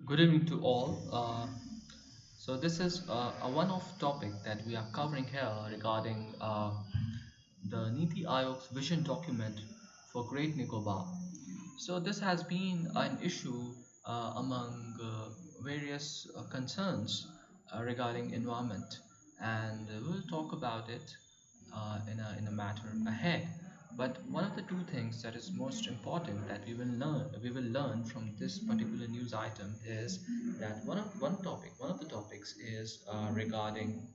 Good evening to all. So this is a one-off topic that we are covering here regarding the Niti Aayog's vision document for Great Nicobar. So this has been an issue among various concerns regarding environment, and we'll talk about it in a matter ahead. But one of the two things that is most important that we will learn from this particular news item is that one of the topics is regarding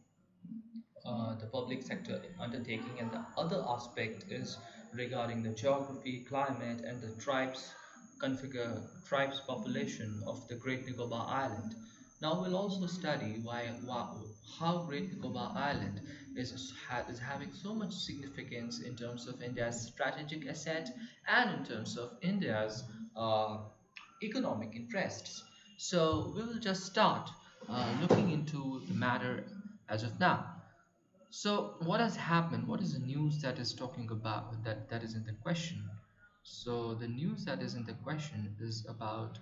the public sector undertaking, and the other aspect is regarding the geography, climate, and the tribes population of the Great Nicobar Island. Now we'll also study how Great Nicobar Island is having so much significance in terms of India's strategic asset and in terms of India's uh, economic interests. So we will just start looking into the matter as of now. So what has happened? What is the news that is talking about that is in the question? So the news that is in the question is about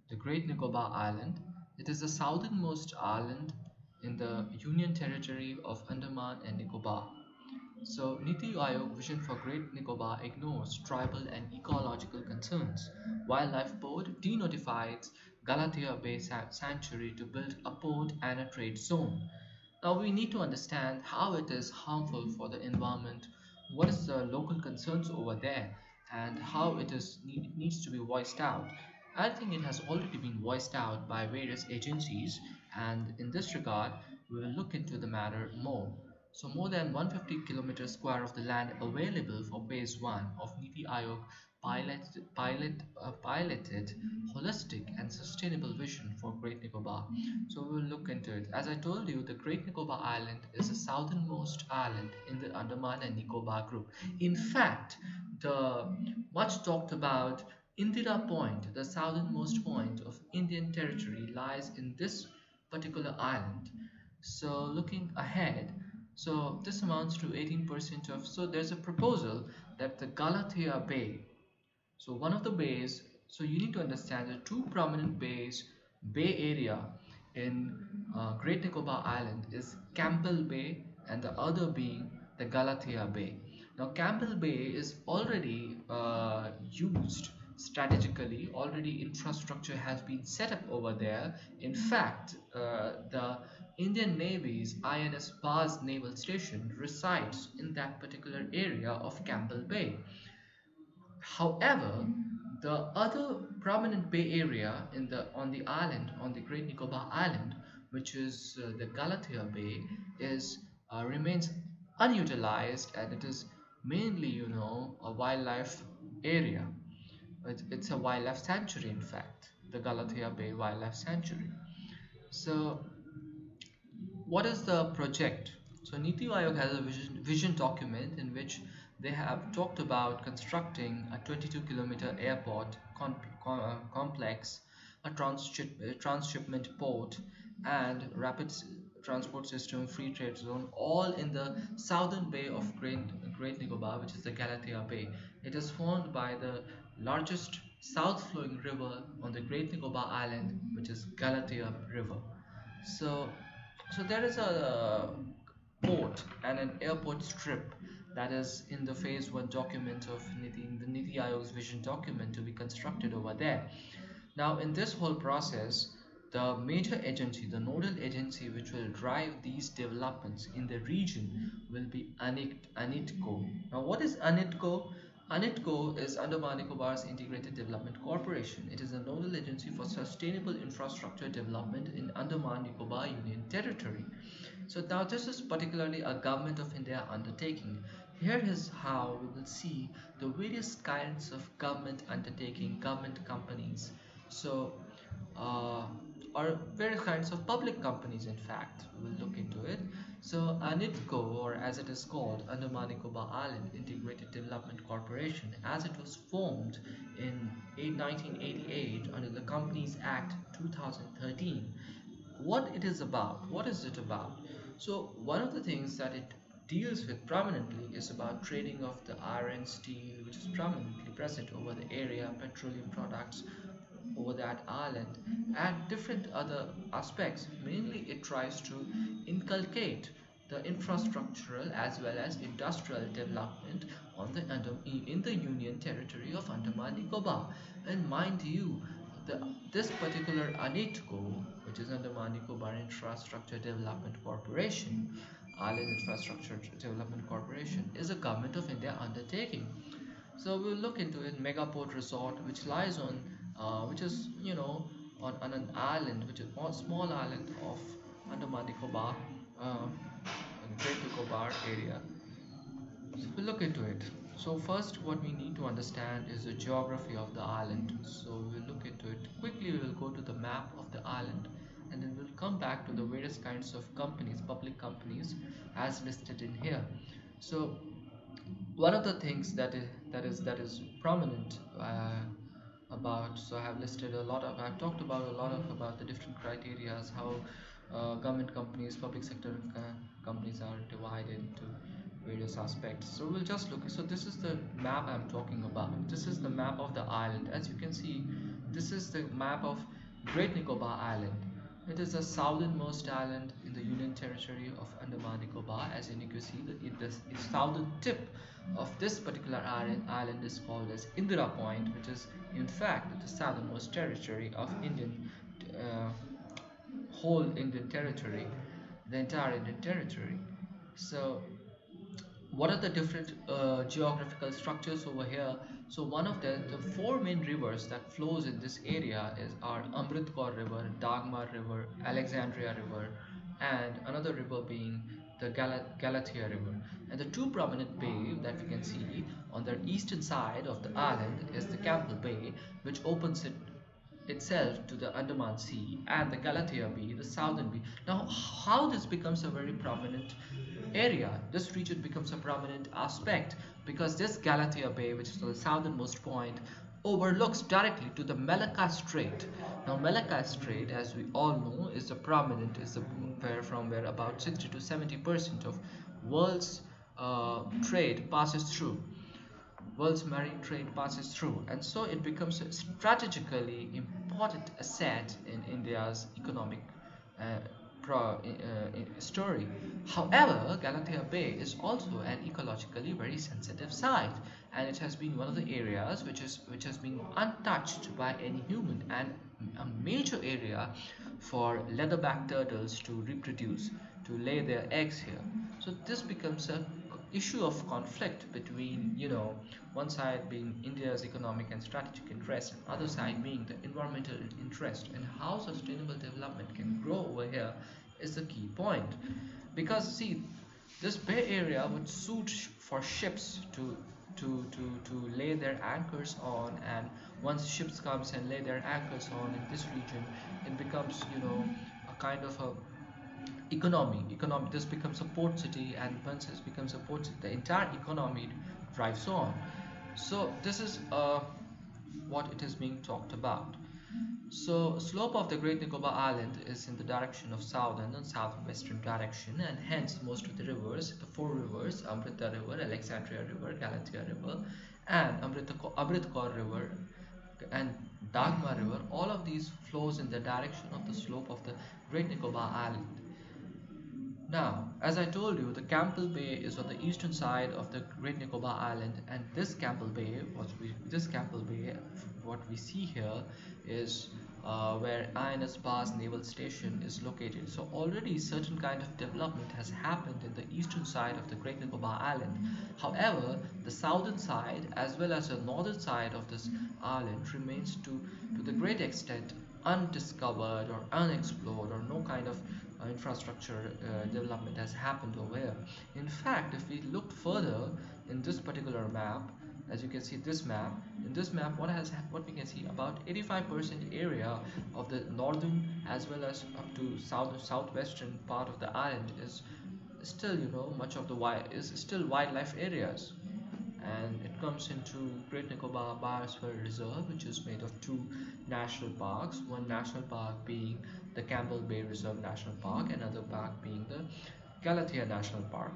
the Great Nicobar Island. It is the southernmost island in the Union Territory of Andaman and Nicobar. So Niti Aayog vision for Great Nicobar ignores tribal and ecological concerns. Wildlife Board denotifies Galatea Bay Sanctuary to build a port and a trade zone. Now we need to understand how it is harmful for the environment, what is the local concerns over there, and how needs to be voiced out. I think it has already been voiced out by various agencies, and in this regard, we will look into the matter more. So more than 150 kilometers square of the land available for phase 1 of Niti Aayog piloted holistic and sustainable vision for Great Nicobar. So we will look into it. As I told you, the Great Nicobar Island is the southernmost island in the Andaman and Nicobar group. In fact, the much talked about Indira Point, the southernmost point of Indian territory, lies in this particular island. So looking ahead, so this amounts to 18% of. So there's a proposal that the Galathea Bay, so one of the bays, so you need to understand the two prominent bay area in Great Nicobar Island is Campbell Bay and the other being the Galathea Bay. Now Campbell Bay is already used strategically, already infrastructure has been set up over there. In fact, the Indian Navy's INS Baz naval station resides in that particular area of Campbell Bay. However, the other prominent bay area on the island, on the Great Nicobar Island, which is the Galathea Bay, is remains unutilized, and it is mainly, a wildlife area. It's a wildlife sanctuary, in fact, the Galathea Bay Wildlife Sanctuary. So what is the project? So Niti Aayog has a vision document in which they have talked about constructing a 22-kilometer airport complex, a transshipment port, and transport system, free trade zone, all in the southern bay of Great Nicobar, which is the Galatea Bay. It is formed by the largest south-flowing river on the Great Nicobar Island, which is Galatea River. So, so there is a port and an airport strip that is in the phase 1 document of the Niti Aayog's vision document to be constructed over there. Now, in this whole process, the major agency, the nodal agency which will drive these developments in the region will be ANITCO. Now, what is ANITCO? ANITCO is Andaman Nicobar's Integrated Development Corporation. It is a nodal agency for sustainable infrastructure development in Andaman Nicobar Union Territory. So now this is particularly a government of India undertaking. Here is how we will see the various kinds of government undertaking, government companies. So uh, or various kinds of public companies, in fact we will look into it. So ANITCO, or as it is called, Andaman Nicobar Island Integrated Development Corporation, as it was formed in 1988 under the Companies Act 2013. What is it about? So one of the things that it deals with prominently is about trading of the iron, steel, which is prominently present over the area, petroleum products, over that island and different other aspects. Mainly, it tries to inculcate the infrastructural as well as industrial development on the in the Union Territory of Andaman Nicobar. And mind you, this particular ANITCO, which is Andaman Nicobar Infrastructure Development Corporation, Island Infrastructure Development Corporation, is a government of India undertaking. So we'll look into it. Megaport Resort, which lies on, which is on an island, which is a small island of Andaman Nicobar, Great Nicobar area. So we'll look into it. So first, what we need to understand is the geography of the island. So we'll look into it quickly. We'll go to the map of the island, and then we'll come back to the various kinds of companies, public companies, as listed in here. So one of the things that is prominent about, so I have listed a lot of, I've talked about a lot of about the different criterias, how government companies, public sector companies are divided into various aspects. So we'll just look. So this is the map I'm talking about. This is the map of the island. As you can see, this is the map of Great Nicobar Island. It is the southernmost island in the Union Territory of Andaman Nicobar. As you can see, the southern tip of this particular island is called as Indira Point, which is in fact the southernmost territory of uh, whole Indian territory, the entire Indian territory. So what are the different geographical structures over here? So one of the four main rivers that flows in this area is our Amrit Kaur River, Dagmar River, Alexandria River, and another river being the Galathea River. And the two prominent bay that we can see on the eastern side of the island is the Campbell Bay, which opens itself to the Andaman Sea, and the Galathea Bay, the southern bay. Now, how this becomes a very prominent area, this region becomes a prominent aspect, because this Galathea Bay, which is the southernmost point, overlooks directly to the Malacca Strait. Now, Malacca Strait, as we all know, is the prominent, is the where about 60 to 70% of world's trade passes through. World's marine trade passes through, and so it becomes a strategically important asset in India's economic uh, story. However, Galathea Bay is also an ecologically very sensitive site, and it has been one of the areas which has been untouched by any human, and a major area for leatherback turtles to reproduce, to lay their eggs here. So this becomes a issue of conflict between, one side being India's economic and strategic interest, and other side being the environmental interest, and how sustainable development can grow over here is the key point. Because see, this bay area would suit for ships to lay their anchors on, and once ships comes and lay their anchors on in this region, it becomes, a kind of a economy, this becomes a port city, and once it becomes a port city, the entire economy drives on. So this is what it is being talked about. So slope of the Great Nicobar Island is in the direction of southern and southwestern direction, and hence most of the rivers, the four rivers, Amrita River, Alexandria River, Galathea River, and Amrit Kaur River and Dagmar River, all of these flows in the direction of the slope of the Great Nicobar Island. Now, as I told you, the Campbell Bay is on the eastern side of the Great Nicobar Island, and this Campbell Bay, what we see here is where INS Bars Naval Station is located. So already certain kind of development has happened in the eastern side of the Great Nicobar Island. However, the southern side as well as the northern side of this island remains to the great extent undiscovered or unexplored, or no kind of infrastructure development has happened over here. In fact, if we look further in this particular map, as you can see this map, in this map what we can see, about 85% area of the northern as well as up to southwestern part of the island is still, much of the is still wildlife areas, and it comes into Great Nicobar Biosphere Reserve, which is made of two national parks, one national park being the Campbell Bay Reserve National Park, and another park being the Galathea National Park.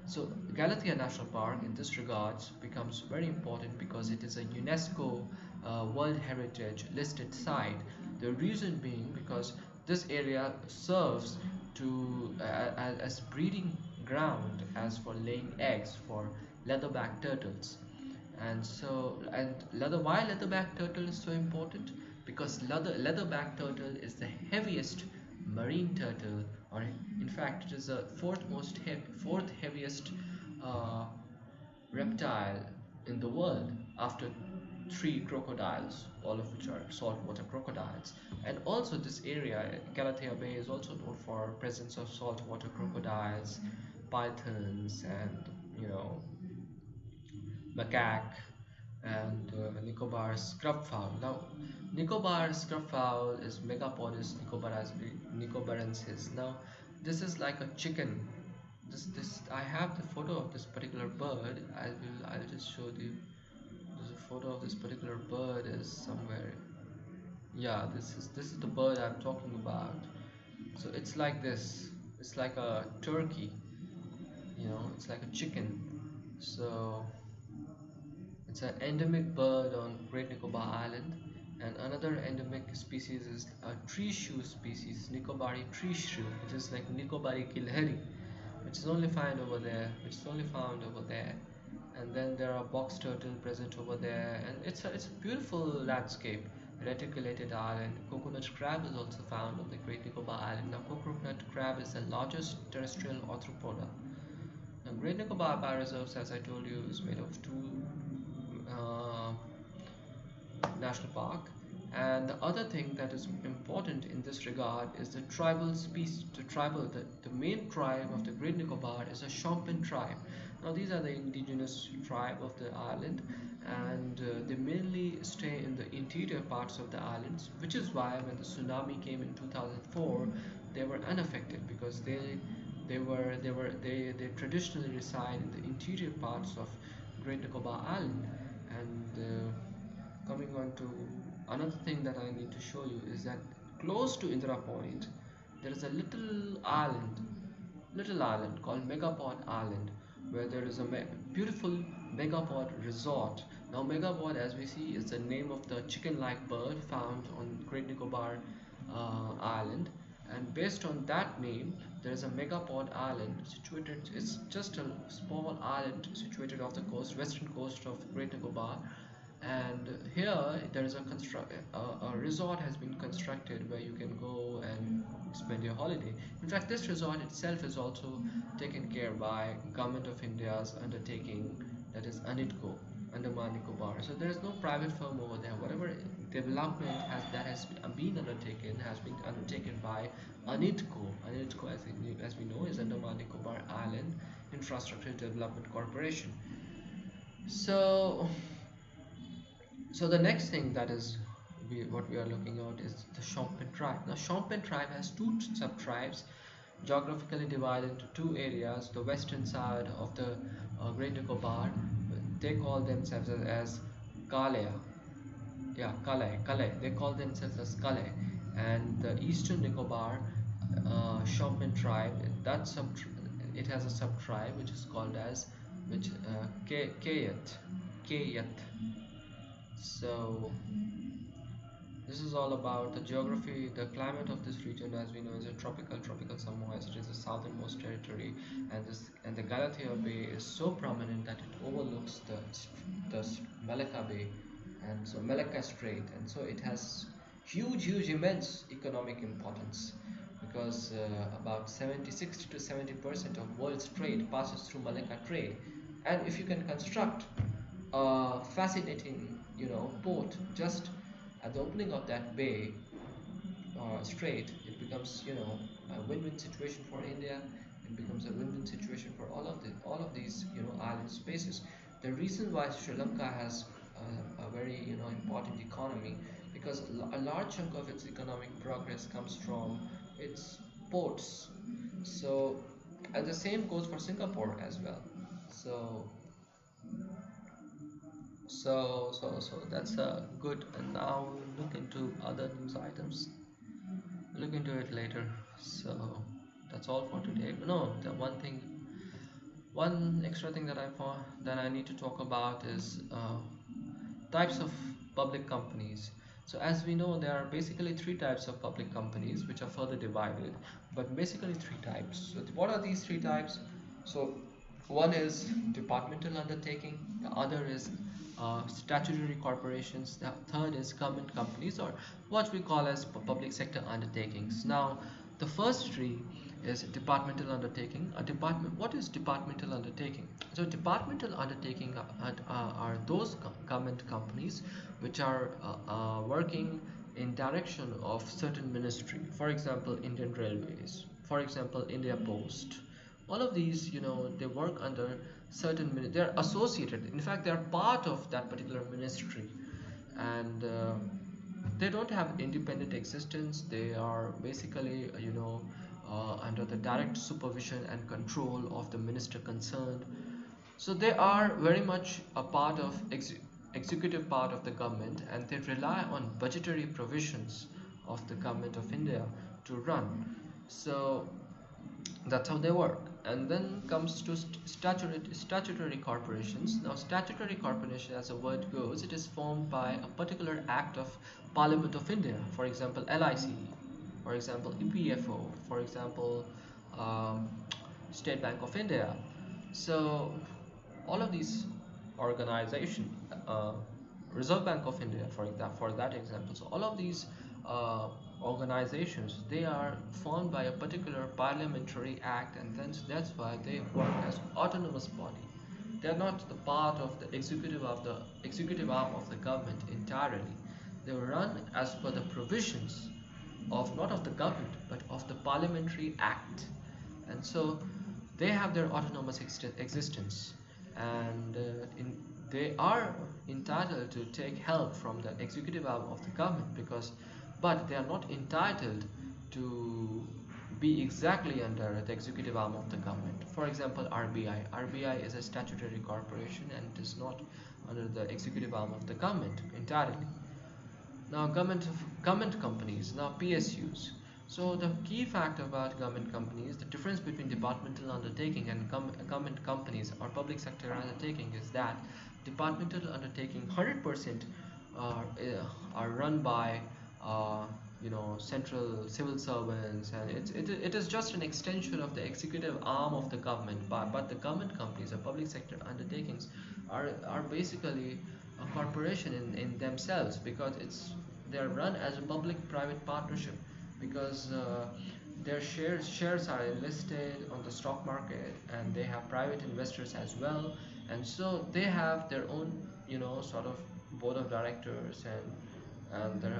So Galathea National Park in this regards becomes very important because it is a UNESCO World Heritage listed site. The reason being because this area serves to as breeding ground as for laying eggs for leatherback turtles. And so, and why leatherback turtle is so important? Because leatherback turtle is the heaviest marine turtle, or in fact it is the fourth heaviest uh, reptile in the world, after three crocodiles, all of which are saltwater crocodiles. And also this area, Galatea Bay, is also known for presence of saltwater crocodiles, pythons, and you know macaque, and Nicobar scrub fowl. Now, Nicobar scrub fowl is Megapodus nicobarensis. Now, this is like a chicken. This I have the photo of this particular bird. I'll just show you. There's a photo of this particular bird is somewhere. Yeah, this is the bird I'm talking about. So it's like this. It's like a turkey. It's like a chicken. So it's an endemic bird on Great Nicobar Island, and another endemic species is a tree shrew species, Nicobari tree shrew, which is like Nicobari gilheri, which is only found over there. And then there are box turtle present over there, and it's a beautiful landscape. Reticulated island. Coconut crab is also found on the Great Nicobar Island. Now, coconut crab is the largest terrestrial arthropoda. Now, Great Nicobar Bioreserves, as I told you, is made of two uh, national park. And the other thing that is important in this regard is the tribal species. The main tribe of the Great Nicobar is a Shompen tribe. Now these are the indigenous tribe of the island, and they mainly stay in the interior parts of the islands, which is why when the tsunami came in 2004, they were unaffected, because they traditionally reside in the interior parts of Great Nicobar Island. And coming on to another thing that I need to show you is that close to Indira Point there is a little island called Megapod Island, where there is a beautiful Megapod resort. Now Megapod, as we see, is the name of the chicken-like bird found on Great Nicobar Island, and based on that name there is a Megapod Island situated. It's just a small island situated off the western coast of Great Nicobar, and here there is a resort has been constructed where you can go and spend your holiday. In fact, this resort itself is also taken care by Government of India's undertaking, that is ANITCO, Andaman Nicobar. So there is no private firm over there. Whatever development has been undertaken has been undertaken by ANITCO. ANITCO, as we know, is Andaman Nicobar Island Infrastructure Development Corporation. So the next thing that is what we are looking at is the Shompen tribe. Now Shompen tribe has two sub-tribes geographically divided into two areas. The western side of the Great Nicobar, they call themselves as Kalea. Yeah, Kale. They call themselves as Kale. And the eastern Nicobar Shompen tribe, it has a sub-tribe which is called as Kayat. So this is all about the geography. The climate of this region, as we know, is a tropical submoist. It is the southernmost territory, and the Galatea Bay is so prominent that it overlooks the Malacca Bay, and so Malacca Strait, and so it has immense economic importance, because about 60 to 70% of world's trade passes through Malacca trade. And if you can construct a fascinating port just at the opening of that bay strait, it becomes a win-win situation for India. It becomes a win-win situation for all of these island spaces. The reason why Sri Lanka has a very important economy, because a large chunk of its economic progress comes from its ports. So, and the same goes for Singapore as well. So that's a good. And now we'll look into other news items. We'll look into it later. So that's all for today. No, the one extra thing that I need to talk about is types of public companies. So as we know, there are basically three types of public companies which are further divided, but basically three types. So what are these three types? So one is departmental undertaking, the other is statutory corporations, the third is government companies, or what we call as public sector undertakings. Now, the first three is departmental undertaking. A department. What is departmental undertaking? So departmental undertaking are those government companies which are working in direction of certain ministry. For example, Indian Railways. For example, India Post. All of these, they work under certain. They're associated. In fact, they are part of that particular ministry, and they don't have independent existence. They are basically under the direct supervision and control of the minister concerned. So they are very much a part of executive part of the government, and they rely on budgetary provisions of the government of India to run. So that's how they work. And then comes to statutory corporations. Now, statutory corporation, as the word goes, it is formed by a particular act of Parliament of India. For example, LIC, for example, EPFO, for example, um, State Bank of India. So all of these organizations, Reserve Bank of India, for that example. So all of these uh, organizations, they are formed by a particular parliamentary act, and then that's why they work as autonomous body. They are not the part of the executive arm of the government entirely. They run as per the provisions of not of the government but of the parliamentary act, and so they have their autonomous existence, and they are entitled to take help from the executive arm of the government, because but they are not entitled to be exactly under the executive arm of the government. For example, RBI is a statutory corporation and it is not under the executive arm of the government entirely. Now, government companies, now PSUs. So the key fact about government companies, the difference between departmental undertaking and government companies or public sector undertaking, is that departmental undertaking 100% are run by uh, central civil servants, and it is just an extension of the executive arm of the government. But the government companies or public sector undertakings are basically a corporation in themselves, because they are run as a public private partnership, because their shares are enlisted on the stock market, and they have private investors as well, and so they have their own sort of board of directors, and their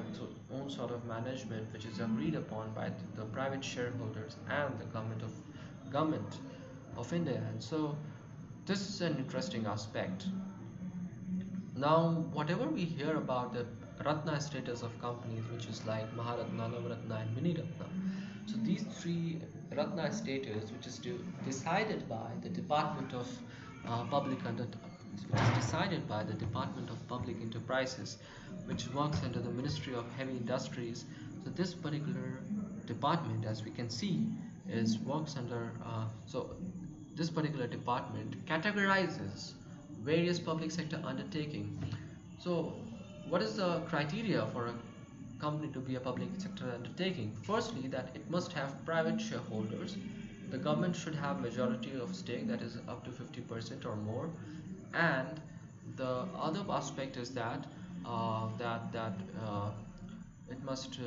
own sort of management, which is agreed upon by the private shareholders and the government of India. And so this is an interesting aspect. Now, whatever we hear about the Ratna status of companies, which is like Maharatna, Navaratna, and Mini Ratna. So these three Ratna status, which is decided by the Department of which is decided by the Department of Public Enterprises, which works under the Ministry of Heavy Industries. So this particular department, as we can see, is works under. So this particular department categorizes various public sector undertaking. So what is the criteria for a company to be a public sector undertaking? Firstly, that it must have private shareholders. The government should have majority of stake, that is up to 50% or more. And the other aspect is that it must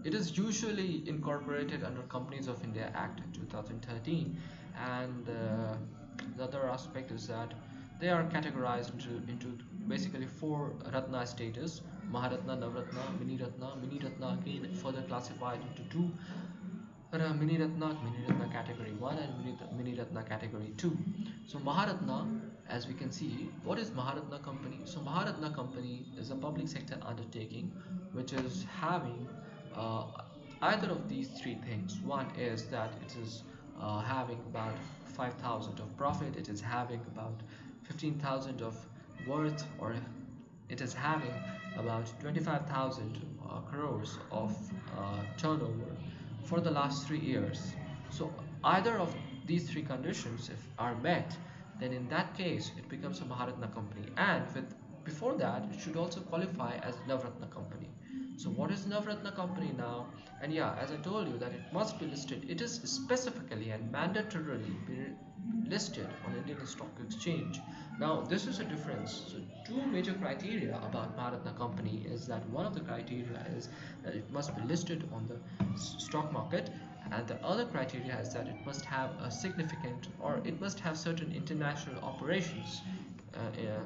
it is usually incorporated under Companies of India Act 2013. And the other aspect is that they are categorized into basically four Ratna status: Maharatna, Navratna, Mini Ratna. Mini Ratna again further classified into two: Mini Ratna category 1 and Mini Ratna category 2. So Maharatna, as we can see, what is Maharatna company? So Maharatna company is a public sector undertaking which is having uh, either of these three things. One is that it is having about 5,000 of profit, it is having about 15,000 of worth, or it is having about 25,000 crores of turnover for the last 3 years. So either of these three conditions if are met, then in that case it becomes a Maharatna company. And with before that it should also qualify as Navratna company. So what is Navratna company now? And yeah, as I told you that it must be listed, it is specifically and mandatorily be listed on Indian Stock Exchange. Now this is a difference. So two major criteria about Maharatna company is that one of the criteria is that it must be listed on the stock market, and the other criteria is that it must have a significant, or it must have certain international operations. Yeah.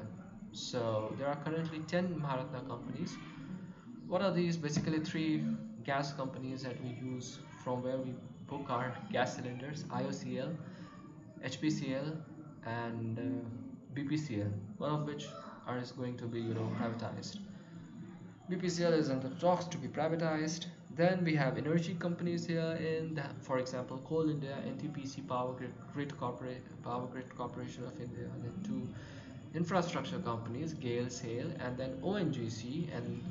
So there are currently 10 Maharatna companies. What are these? Basically three gas companies that we use from where we book our gas cylinders: IOCL, HPCL, and BPCL. One of which is going to be privatized. BPCL is in the talks to be privatized. Then we have energy companies here in the, for example, Coal India, NTPC, Power Grid Corporation of India, and then two infrastructure companies, GAIL, SAIL, and then ONGC, and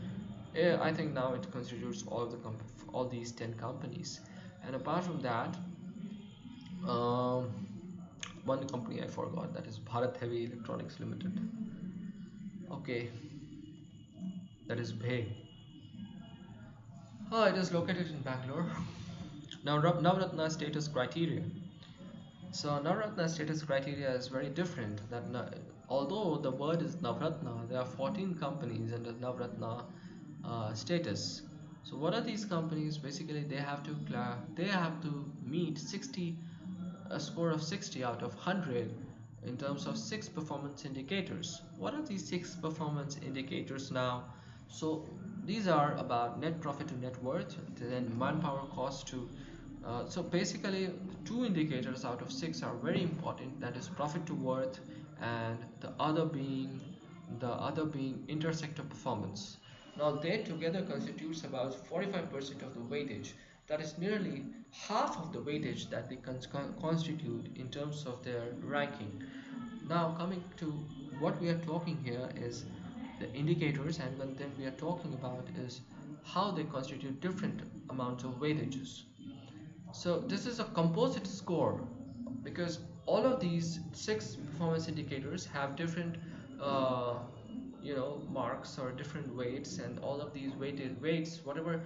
I think now it constitutes all these 10 companies. And apart from that, um, one company I forgot, that is Bharat Heavy Electronics Limited. Okay, that is BHE. Oh, it is located in Bangalore. Now, Navratna status criteria. So, Navratna status criteria is very different. Although the word is Navratna, there are 14 companies under Navratna status. So, what are these companies? Basically, they have to meet 60, a score of 60 out of 100 in terms of six performance indicators. What are these six performance indicators now? So these are about net profit to net worth, then manpower cost to. So basically, two indicators out of six are very important. That is profit to worth, and the other being intersector performance. Now they together constitutes about 45% of the weightage. That is nearly half of the weightage that they constitute in terms of their ranking. Now coming to what we are talking here is the indicators, and then we are talking about is how they constitute different amounts of weightages. So this is a composite score because all of these six performance indicators have different uh, marks or different weights, and all of these weights, whatever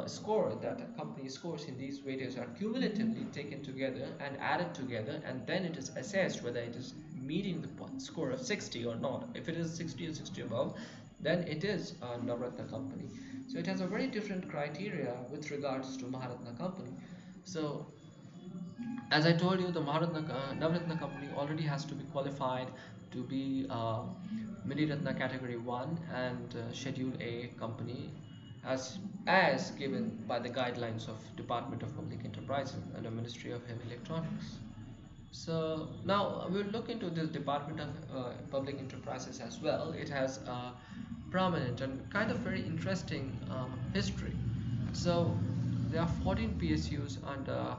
score that a company scores in these weightages are cumulatively taken together and added together, and then it is assessed whether it is meeting the score of 60 or not. If it is 60 or 60 above, then it is a Navratna company. So it has a very different criteria with regards to Maharatna company. So as I told you, the Navratna company already has to be qualified to be Miniratna Category 1 and Schedule A company as given by the guidelines of Department of Public Enterprises and the Ministry of Heavy Electronics. So now we'll look into this Department of Public Enterprises as well. It has a prominent and kind of very interesting history. So there are 14 PSUs under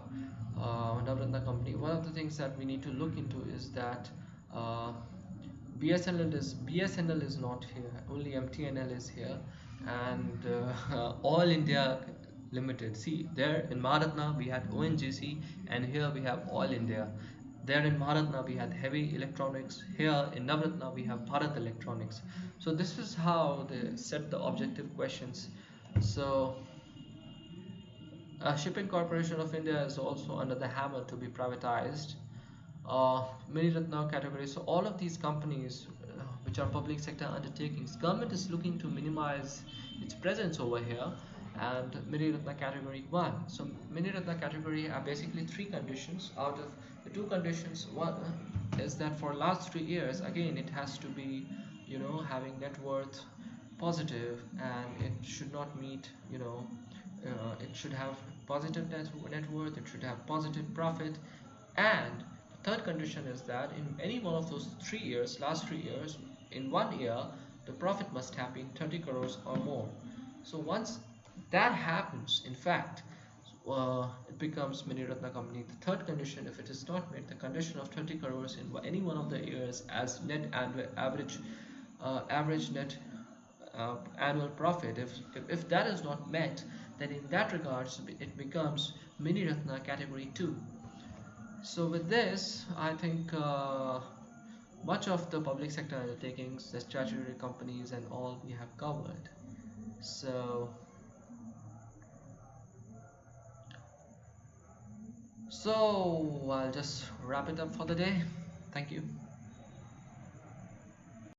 Navratna company. One of the things that we need to look into is that uh, BSNL is not here. Only MTNL is here, and All India Limited. See, there in Maharatna we had ONGC, and here we have All India. There in Maharatna we had Heavy Electronics. Here in Navratna we have Bharat Electronics. So this is how they set the objective questions. So Shipping Corporation of India is also under the hammer to be privatized. Miniratna category. So all of these companies, which are public sector undertakings, government is looking to minimize its presence over here. And Miniratna category 1. So Miniratna category are basically three conditions. Out of the two conditions, one is that for last 3 years, again, it has to be, having net worth positive, and it should not meet, it should have positive net worth, it should have positive profit, and the third condition is that in any one of those 3 years, last 3 years, in 1 year, the profit must have been 30 crores or more. So once that happens, in fact, it becomes Miniratna company. The third condition, if it is not met, the condition of 30 crores in any one of the years as net average net annual profit, if that is not met, then in that regards it becomes Miniratna category 2. So with this, I think much of the public sector undertakings, the statutory companies, and all we have covered. So, so I'll just wrap it up for the day. Thank you.